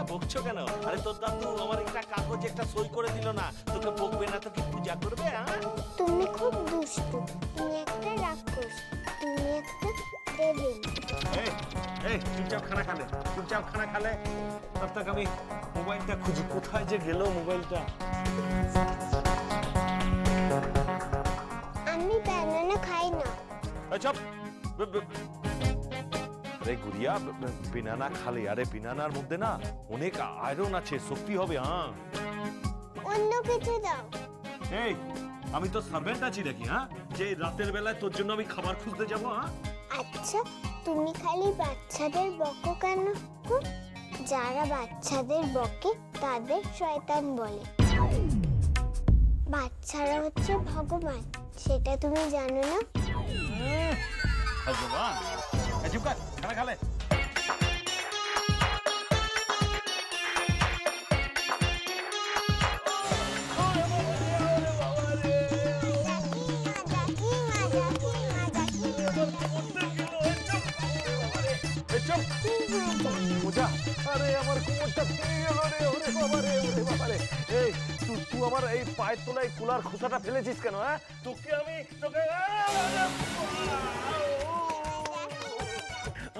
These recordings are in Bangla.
বকছো কেন? আরে তোর দাদু আমার একটা কাগজে একটা সই করে দিল না, তোকে বকবে না তো কি পূজা করবে? তুমি খুব দুষ্টু, তুমি একটা রাক্ষস, তুমি একটা দেবী। এই চুপচাপ খানা খালে, চুপচাপ খানা খালে। তব তক আমি মোবাইলটা খুঁজি, কোথায় যে গেল মোবাইলটা। আমি ব্যানানা খাই না। চুপ। আরে গুড়িয়া, বিনানা খালে, আরে বিনানার মধ্যে না অনেক আয়রন আছে, শক্তি হবে। অন্য কিছু দাও। এই আমি তো সার্ভেন্ট আছি নাকি, যে রাতের বেলায় তোর জন্য আমি খাবার খুঁজতে যাবো? আচ্ছা, তুমি খালি বাচ্চাদের বকো কেন? যারা বাচ্চাদের বকে তাদের শয়তান বলে। বাচ্চারা হচ্ছে ভগবান, সেটা তুমি জানো না? ভগবান? চুপ কর, খানা খালে। আরে আমার কোমরটা ভেঙে গেল রে, ওরে বাবা রে, ওরে বাবা রে। এই তুই আমার এই পায়ের তলায় কুলার খোসাটা ফেলেছিস কেন? তোকে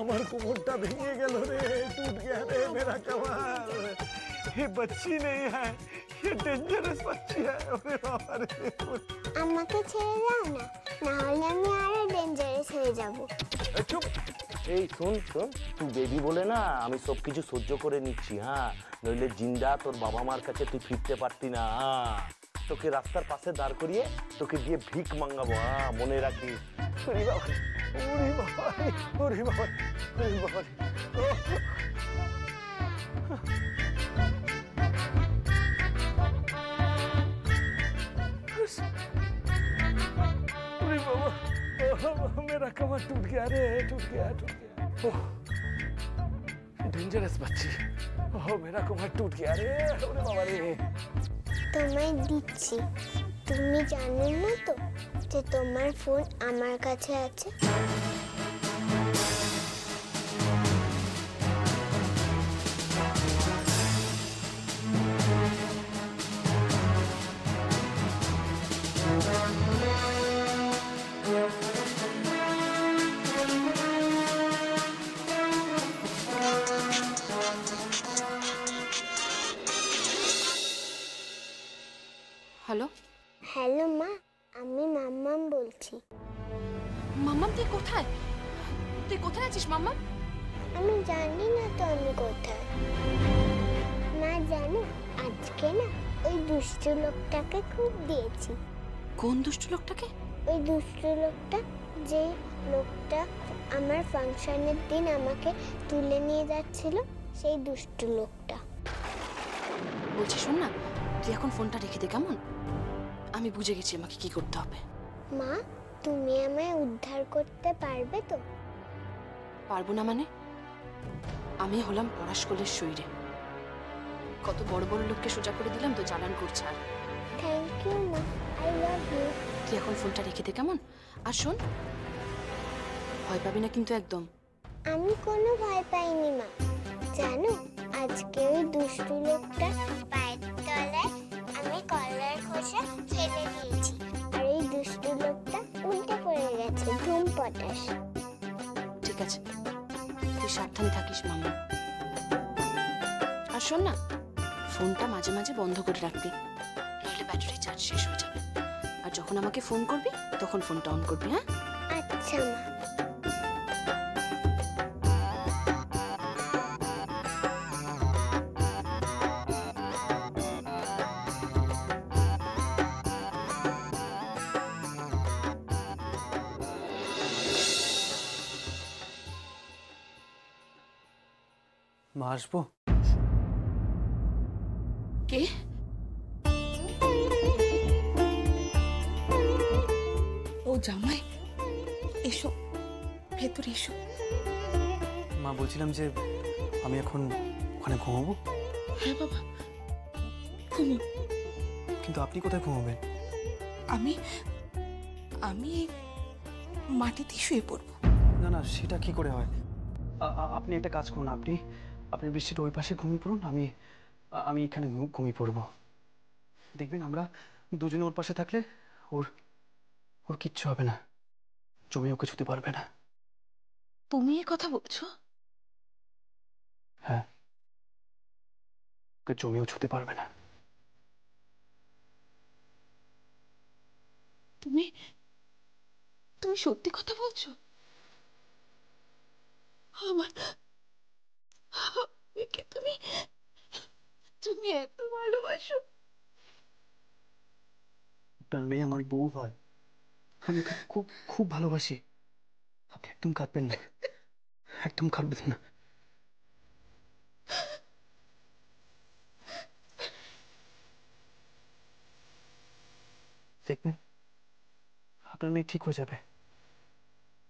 আমার কোমরটা ভেঙে গেল রে, টूट गया रे मेरा कमर। ये बच्ची नहीं है, ये डेंजरस बच्ची है। ওরে বাবা রে, আমাকে ছেড়ে দাও না, না হলে আমি আরো ডেঞ্জারাস হয়ে যাব। চুপ। এই শোন শোন, তুই বেবি বলে না আমি সবকিছু সহ্য করে নিচ্ছি, নইলে জিন্দা তোর বাবা মার কাছে তুই ফিরতে পারতি না। তোকে রাস্তার পাশে দাঁড় করিয়ে তোকে দিয়ে ভিক মাঙ্গাবো, মনে রাখিস। ওরে বাবা, ওরে বাবা, ওরে বাবা, ওরে বাবা। मेरा कमर टूट गया रे, टूट गया, टूट गया। ओह डेंजरस बच्ची, ओह मेरा कमर टूट गया रे, ओरे बाबा रे। তোমায় দিচ্ছি, তুমি জানো না তো যে তোমার ফোন আমার কাছে আছে? হ্যালো হ্যালো মা, আমি মাম্মাম বলছি। মাম্মাম তুই কোথায়? তুই কোথায় আছিস মাম্মাম? আমি জানি না তো আমি কোথায়। মা জানো, আজকে না ওই দুষ্টু লোকটাকে খুব দিয়েছি। কোন দুষ্টু লোকটাকে? ওই দুষ্টু লোকটা, যে লোকটা আমার ফাংশনের দিন আমাকে তুলে নিয়ে যাচ্ছিল, সেই দুষ্টু লোকটা। বলছি শোন না, তুই এখন ফোনটা রেখে দে কেমন? আমি বুঝে গেছি আমাকে কি করতে হবে। মা, তুমি আমায় উদ্ধার করতে পারবে তো? পারবো না মানে? আমি হলাম পরাশকলের শরীরে, কত বড় বড় লোককে সোজা করে দিলাম তো চালান করছে। আর থ্যাংক ইউ মা, আই লাভ ইউ। তুই এখন ফোনটা রেখে দে কেমন? আর শোন, ভয় পাবি না কিন্তু একদম। আমি কোনো ভয় পাইনি মা। জানো, আজকে ওই দুষ্টু লোকটা পায়ের তলায় আমি কলার খোসা ফেলে দিয়েছি, আর এই দুষ্টু লোকটা উল্টে পড়ে গেছে, ধুম পটাশ। ঠিক আছে, তুই সাবধানে থাকিস মামা। আর শোন না, ফোনটা মাঝে মাঝে বন্ধ করে রাখবি, নইলে ব্যাটারি চার্জ শেষ হয়ে যাবে। আর যখন আমাকে ফোন করবি তখন ফোনটা অন করবি। হ্যাঁ আচ্ছা মা। মা আসবো? কে? ও জামাই, এসো ভেতরে এসো। মা বলছিলাম যে আমি এখন ওখানে ঘুমাবো। হ্যাঁ বাবা, ঘুমো। কিন্তু আপনি কোথায় ঘুমাবেন? আমি আমি মাটিতে শুয়ে পড়বো। না না, সেটা কি করে হয়? আপনি একটা কাজ করুন, আপনি আপনি বৃষ্টির ওই পাশে ঘুমিয়ে পড়ুন, আমি আমি এখানে ঘুমিয়ে পড়বো। দেখবেন আমরা দুজনে ওর পাশে থাকলে ওর ওর কিচ্ছু হবে না, জমি ওকে ছুতে পারবে না। তুমি এ কথা বলছো? হ্যাঁ, ওকে জমিও ছুতে পারবে না। তুমি তুমি সত্যি কথা বলছো? আমার একে তুমি তুমি এত ভালোবাসো? আপনার মেয়ে আমার বউ হয়, আমি ওকে খুব খুব ভালোবাসি। আপনি একদম কাঁদবেন না, একদম কাঁদবেন না। দেখবেন আপনার মেয়ে ঠিক হয়ে যাবে,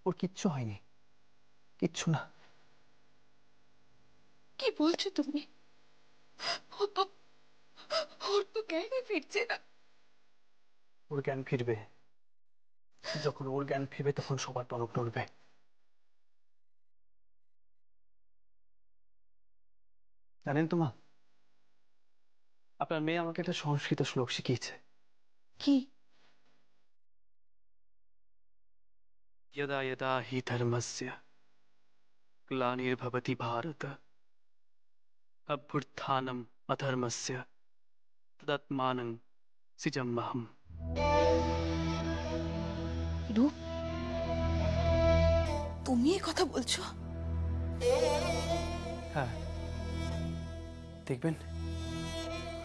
ওর কিচ্ছু হয়নি, কিচ্ছু না। কি বলছো তুমি? ওর তো জ্ঞানই ফিরছে না। ওর জ্ঞান ফিরবে, যখন ওর জ্ঞান ফিরবে তখন সবার টনক নড়বে। জানেন তো মা, আপনার মেয়ে আমাকে একটা সংস্কৃত শ্লোক শিখিয়েছে। কি? यदा यदा हि धर्मस्य ग्लानिर्भवति भारत अभ्युत्थानम् अधर्मस्य तदात्मानं सृजाम्यहम्। রূপ, তুমি এ কথা বলছো? হ্যাঁ, দেখবেন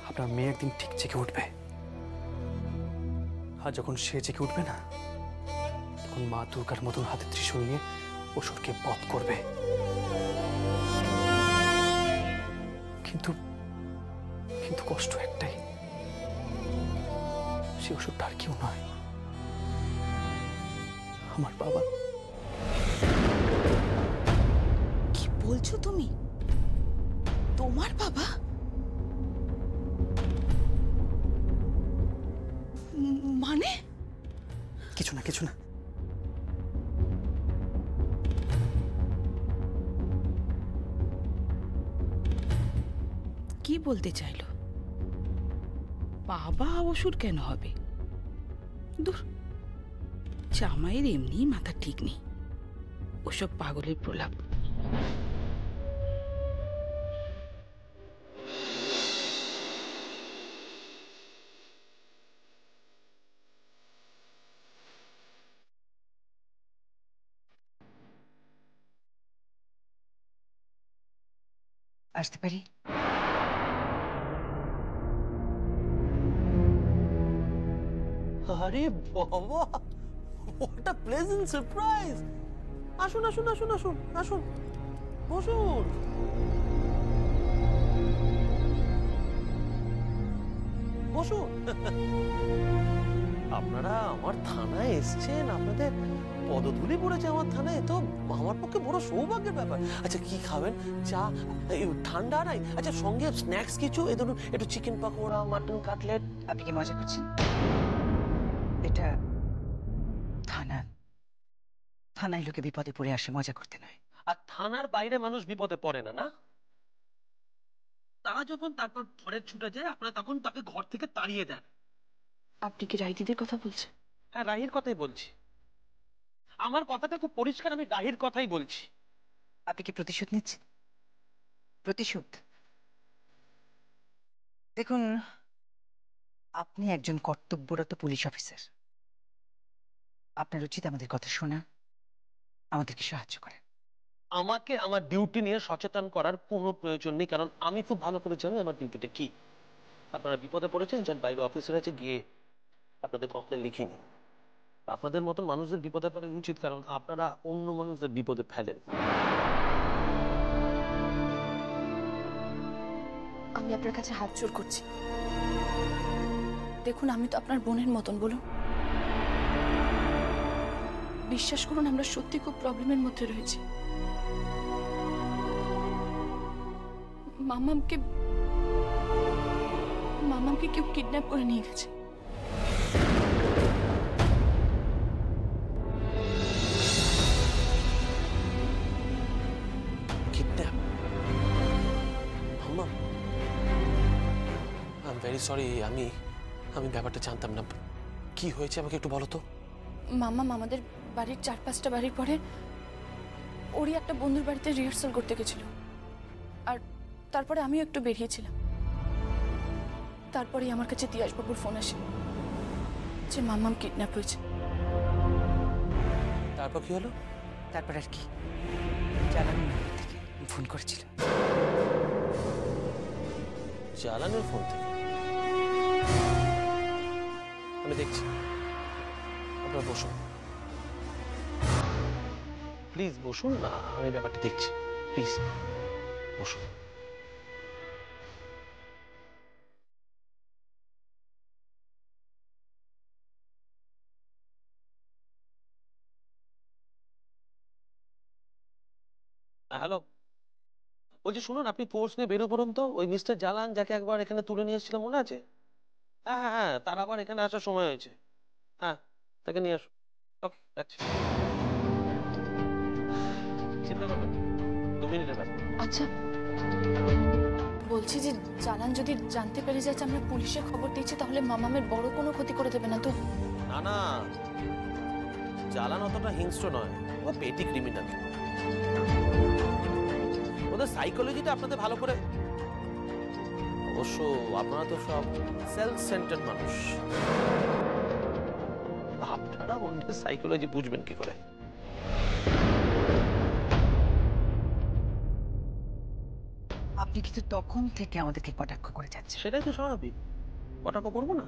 আপনার মেয়ে একদিন ঠিক জেগে উঠবে, আর যখন সে জেগে উঠবে না, তখন মা দুর্গার মতন হাতে ত্রিশূল নিয়ে অসুরকে বধ করবে। কিন্তু কিন্তু কষ্ট একটাই, সে অসুরটা আর কেউ নয়, আমার বাবা। কি বলছো তুমি? তোমার বাবা? মানে? কিছু না, কিছু না। কি বলতে চাইলো? বাবা অসুর কেন হবে? দূর, জামাইয়ের এমনি মাথা ঠিক নেই, ওসব পাগলের প্রলাপ। আসতে পারি? আরে বাবা, what a pleasant surprise! আসুন আসুন আসুন আসুন আসুন, বসুন। বসুন। আপনারা আমার থানায় এসছেন, আপনাদের পদধূলি পড়েছে আমার থানায়, তো আমার পক্ষে বড় সৌভাগ্যের ব্যাপার। আচ্ছা কি খাবেন? চা? ঠান্ডা নাই? আচ্ছা সঙ্গে স্ন্যাক্স কিছু, এই ধরুন একটু চিকেন পাকোড়া, মাটন কাটলেট। আপনি কি মজা করছেন? এটা থানা, থানায় লোকে বিপদে পড়ে আসে, মজা করতে নয়। আর থানার বাইরে মানুষ বিপদে পড়ে না, না? তারা যখন তারপর ঘরে ছুটে যায়, আপনারা তখন তাকে ঘর থেকে তাড়িয়ে দেন। আপনি কি রাইদিদের কথা বলছেন? হ্যাঁ, রাহির কথাই বলছি। আমার কথাটা খুব পরিষ্কার, আমি রাহির কথাই বলছি। আপনি কি প্রতিশোধ নিচ্ছেন? প্রতিশোধ? দেখুন, আপনি একজন কর্তব্যরত পুলিশ অফিসার, আপনার উচিত আমাদের কথা শোনা, আমাদেরকে সাহায্য করা। আমাকে আমার ডিউটি নিয়ে সচেতন করার কোনো প্রয়োজন নেই, কারণ আমি খুব ভালো করে জানি আমার ডিউটিটা কি। আপনারা বিপদে পড়েছেন, যার বাইরে অফিসার আছে, গিয়ে আপনাদের কমপ্লেন লিখে নিন। আপনাদের মতন মানুষদের বিপদে পড়া উচিত, কারণ আপনারা অন্য মানুষদের বিপদে ফেলেন। আমি আপনার কাছে হাত জোড় করছি, দেখুন আমি তো আপনার বোনের মতন, বলুন। বিশ্বাস করুন, আমরা সত্যি খুব প্রবলেমের মধ্যে রয়েছি। মামামকে কেউ কিডন্যাপ করে নিয়ে গেছে। Kidnap? I am very sorry, আমি আমি ব্যাপারটা জানতাম না। কি হয়েছে আমাকে একটু বলো তো। মাম্মাম আমাদের বাড়ির 4-5টা বাড়ির পরে ওরই একটা বন্ধুর বাড়িতে রিহার্সাল করতে গেছিল, আর তারপরে আমিও একটু বেরিয়েছিলাম। তারপরেই আমার কাছে তিয়াসবাবুর ফোন আসে যে মাম্মাম কিডন্যাপ হয়েছে। তারপর কি হলো? তারপর আর কি, জালানির নম্বর থেকে ফোন করেছিল। জালানের ফোন থেকে? আমি দেখছি, আপনারা বসুন, প্লিজ বসুন না, আমি ব্যাপারটা দেখছি, প্লিজ বসুন। হ্যালো, বলছি শুনুন, আপনি ফোর্স নিয়ে বেরো পড়ুন তো। ওই মিস্টার জালান যাকে একবার এখানে তুলে নিয়ে এসেছিলাম, মনে আছে? হ্যাঁ হ্যাঁ হ্যাঁ, তার আবার এখানে আসার সময় হয়েছে। হ্যাঁ, তাকে নিয়ে আসো। ওকে, রাখছি। চিন্তা করবেন, 2 মিনিটের ব্যাপার। আচ্ছা, বলছি যে জালান যদি জানতে পেরে যায় যে আমরা পুলিশে খবর দিয়েছি, তাহলে মামামের বড় কোনো ক্ষতি করে দেবে না তো? না না, জালান অতটা হিংস্র নয়, ও পেটি ক্রিমিনাল। ওদের সাইকোলজিটা আপনাদের ভালো করে, অবশ্য আপনারা তো সব সেলফ সেন্টার্ড মানুষ, আপনারা অন্যের সাইকোলজি বুঝবেন কি করে? আপনি কিন্তু তখন থেকে আমাদেরকে কটাক্ষ করে যাচ্ছেন। সেটাই তো স্বাভাবিক, কটাক্ষ করবো না?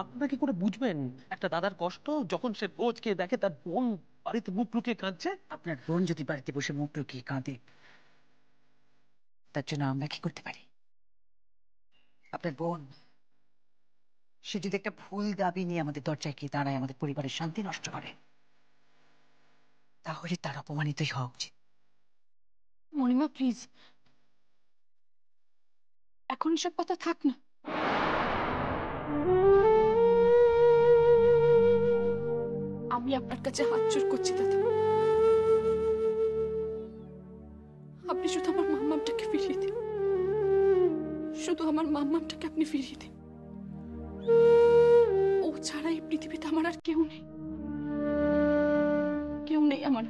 আপনারা কি করে বুঝবেন একটা দাদার কষ্ট যখন সে রোজকে দেখে তার বোন বাড়িতে মুখ লুকিয়ে কাঁদছে? আপনার বোন যদি বাড়িতে বসে মুখ লুকিয়ে কাঁদে, তার জন্য আমরা কি করতে পারি? আপনার বোন, সে যদি একটা ভুল দাবি নিয়ে আমাদের দরজায় গিয়ে দাঁড়ায়, আমাদের পরিবারের শান্তি নষ্ট করে, তাহলে তার অপমানিতই হওয়া উচিত। মণিমা প্লিজ, এখন সব কথা থাক না। আমি আপনার কাছে হাত জোড় করছি দাদা, আপনি শুধু আমার মাম্মামটাকে ফিরিয়ে দিন, শুধু আমার মাম্মামটাকে আপনি ফিরিয়ে দিন। ও ছাড়া এই পৃথিবীতে আমার আর কেউ নেই, কেউ নেই আমার।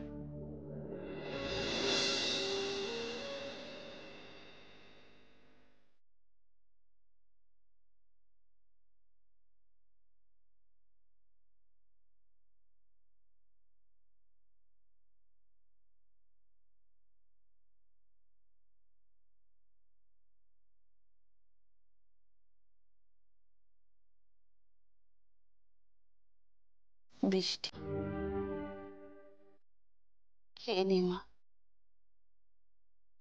বৃষ্টি, খেয়ে নে মা,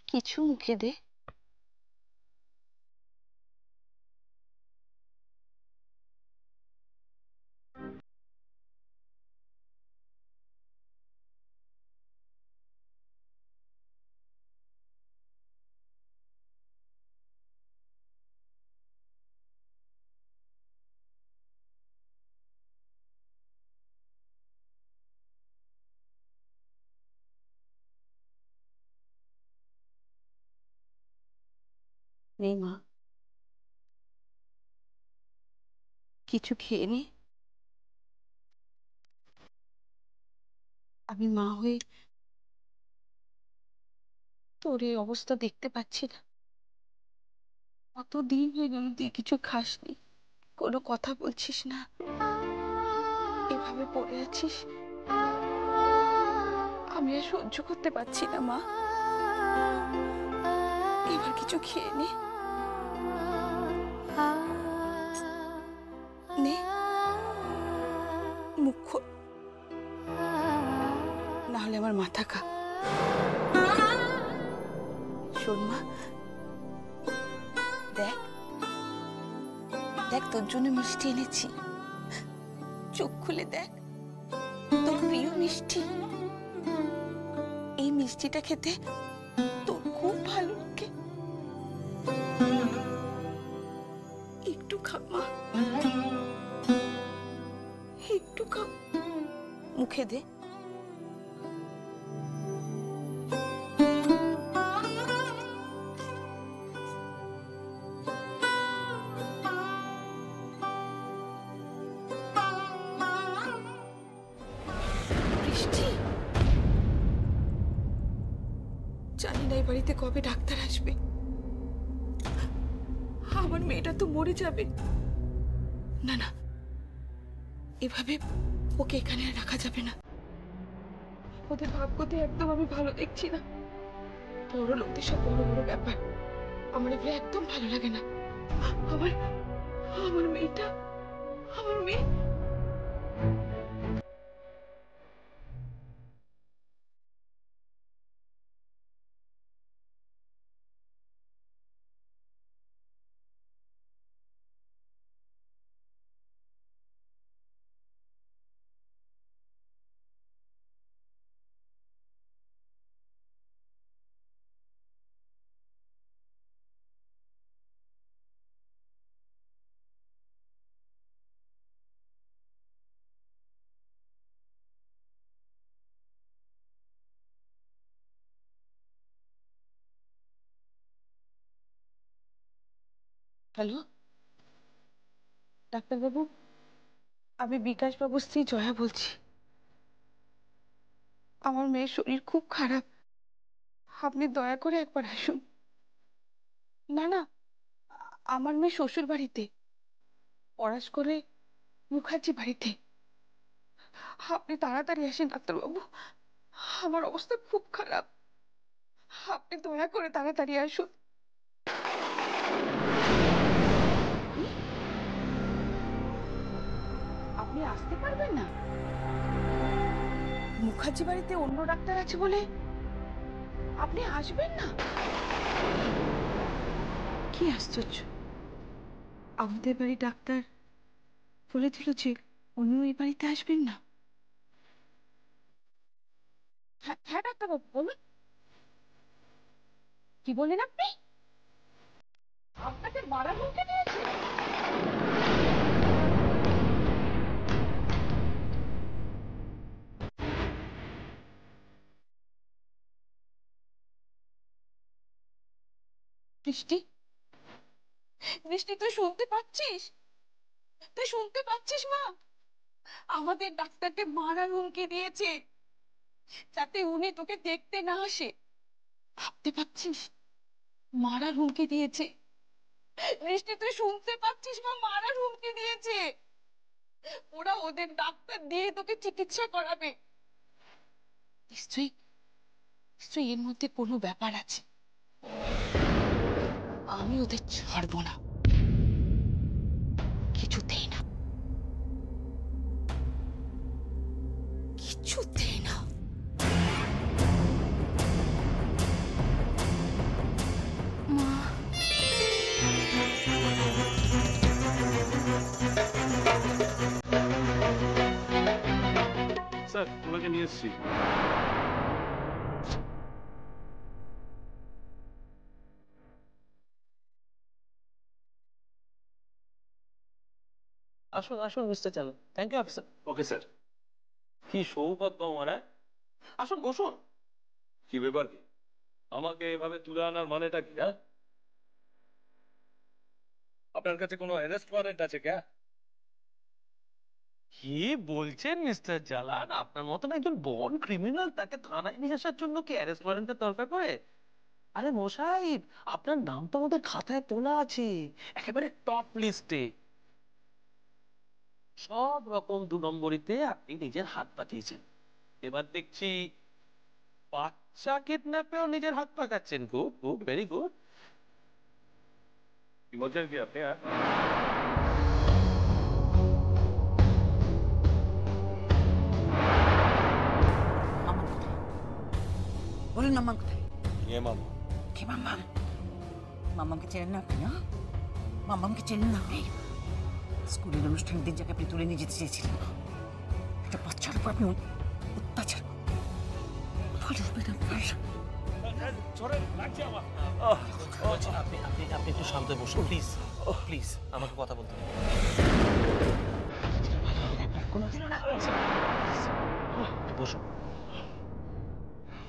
কিছু মুখে দে। নে মা, কিছু খেয়ে নে। আমি মা হয়ে তোর এই অবস্থা দেখতে পাচ্ছি না। কতদিন হয়ে গেল তুই কিছু খাসনি, কোনো কথা বলছিস না, এভাবে পড়ে আছিস। আমি আর সহ্য করতে পারছি না মা, এবার কিছু খেয়ে নে। নে, মুখ খোল, নাহলে আমার মাথা খা। শোন মা, দেখ দেখ, তোর জন্য মিষ্টি এনেছি, চোখ খুলে দেখ, তোর প্রিয় মিষ্টি। এই মিষ্টিটা খেতে তোর খুব ভালো লাগে, একটু খা মা, একটু খা, মুখে দে। বৃষ্টি, জানি না এই বাড়িতে কবে ডাক্তার আসবে। আমার মেয়েটা তো মরে যাবে। না না, এভাবে ওকে এখানে আর রাখা যাবে না। ওদের ভাগ্যতে একদম আমি ভালো দেখছি না। বড় লোকদের সব বড় বড় ব্যাপার, আমার এগুলো একদম ভালো লাগে না। আমার আমার মেয়েটা, আমার মেয়ে। হ্যালো ডাক্তারবাবু, আমি বিকাশ বাবুর স্ত্রী জয়া বলছি। আমার মেয়ের শরীর খুব খারাপ, আপনি দয়া করে একবার আসুন। না না, আমার মেয়ে শ্বশুর বাড়িতে, পরস্পরে মুখার্জি বাড়িতে। আপনি তাড়াতাড়ি আসেন ডাক্তারবাবু, আমার অবস্থা খুব খারাপ। আপনি দয়া করে তাড়াতাড়ি আসুন। আপনি আসতে পারবেন না? মুখার্জি বাড়িতে অন্য ডাক্তার আছে বলে আপনি আসবেন না? কি আশ্চর্য, আমাদের বাড়ি ডাক্তার বলে দিল যে উনি এই বাড়িতে আসবেন না। হ্যাঁ হ্যাঁ ডাক্তারবাবু বলুন, কি বললেন আপনি? আপনাকে মারা হুমকি দিয়েছে? বৃষ্টি, বৃষ্টি তুই শুনতে পাচ্ছিস? তুই শুনতে পাচ্ছিস মা? আমাদের ডাক্তারকে মারার হুমকি দিয়েছে যাতে উনি তোকে দেখতে না আসে। ভাবতে পাচ্ছিস? মারার হুমকি দিয়েছে। বৃষ্টি তুই শুনতে পাচ্ছিস মা? মারার হুমকি দিয়েছে। ওরা ওদের ডাক্তার দিয়ে তোকে চিকিৎসা করাবে। নিশ্চয়ই নিশ্চয়ই এর মধ্যে কোনো ব্যাপার আছে। আমি ওদের ছাড়বো না, কিছুতেই না, কিছুতেই না। মা, স্যার ওনাকে নিয়ে এসছি। আসুন আসুন mister Chalu, thank you officer. Okay sir. কি সৌভাগ্য আমার, হ্যাঁ? আসুন বসুন। কি ব্যাপার কি? আমাকে এভাবে তুলে আনার মানেটা কি? হ্যাঁ, আপনার কাছে কোনো অ্যারেস্ট ওয়ারেন্ট আছে ক্যা? কি বলছেন মিস্টার জালান? আপনার মতন একজন বড় ক্রিমিনাল, তাকে থানায় নিয়ে আসার জন্য কি অ্যারেস্ট ওয়ারেন্টের দরকার পড়ে? আরে মশাই, আপনার নাম তো আমাদের খাতায় তোলা আছে, একেবারে টপ লিস্টে। সব রকম দু নম্বরিতে আপনি নিজের হাত পাঠিয়েছেন। এবার দেখছি বাচ্চা কিডন্যাপেও নিজের হাত পাকাচ্ছেন। Good good, very good. কি বলছেন কি আপনি? হ্যাঁ, মামা কোথায়? বলুন মামা কোথায়? কে মামা? কে মাম্মাম? মাম্মামকে চেনেন না আপনি? না, মাম্মামকে চেনেন না আপনি? স্কুলের অনুষ্ঠানের দিন যাকে আপনি তুলে নিয়ে যেতে চেয়েছিলেন, একটা বাচ্চার উপর আপনি অত্যাচার করবেন আপনার। বলছি, আপনি আপনি আপনি একটু শান্ত হয়ে বসুন প্লিজ, প্লিজ আমাকে কথা বলতে দিন। কোনোদিন না। বসুন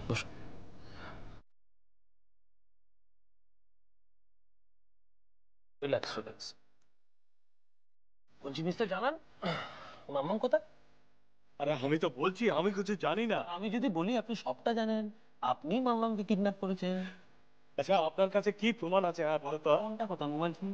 বসুন। Relax relax. বলছি মিস্টার জানান, মাম্মাম কোথায়? আরে আমি তো বলছি আমি কিছু জানি না। আমি যদি বলি আপনি সবটা জানেন, আপনি মামলামকে কিডন্যাপ করেছেন। আচ্ছা আপনার কাছে কি প্রমাণ আছে আর বলো তো? কোনটা কথা, মোবাইল ফোন?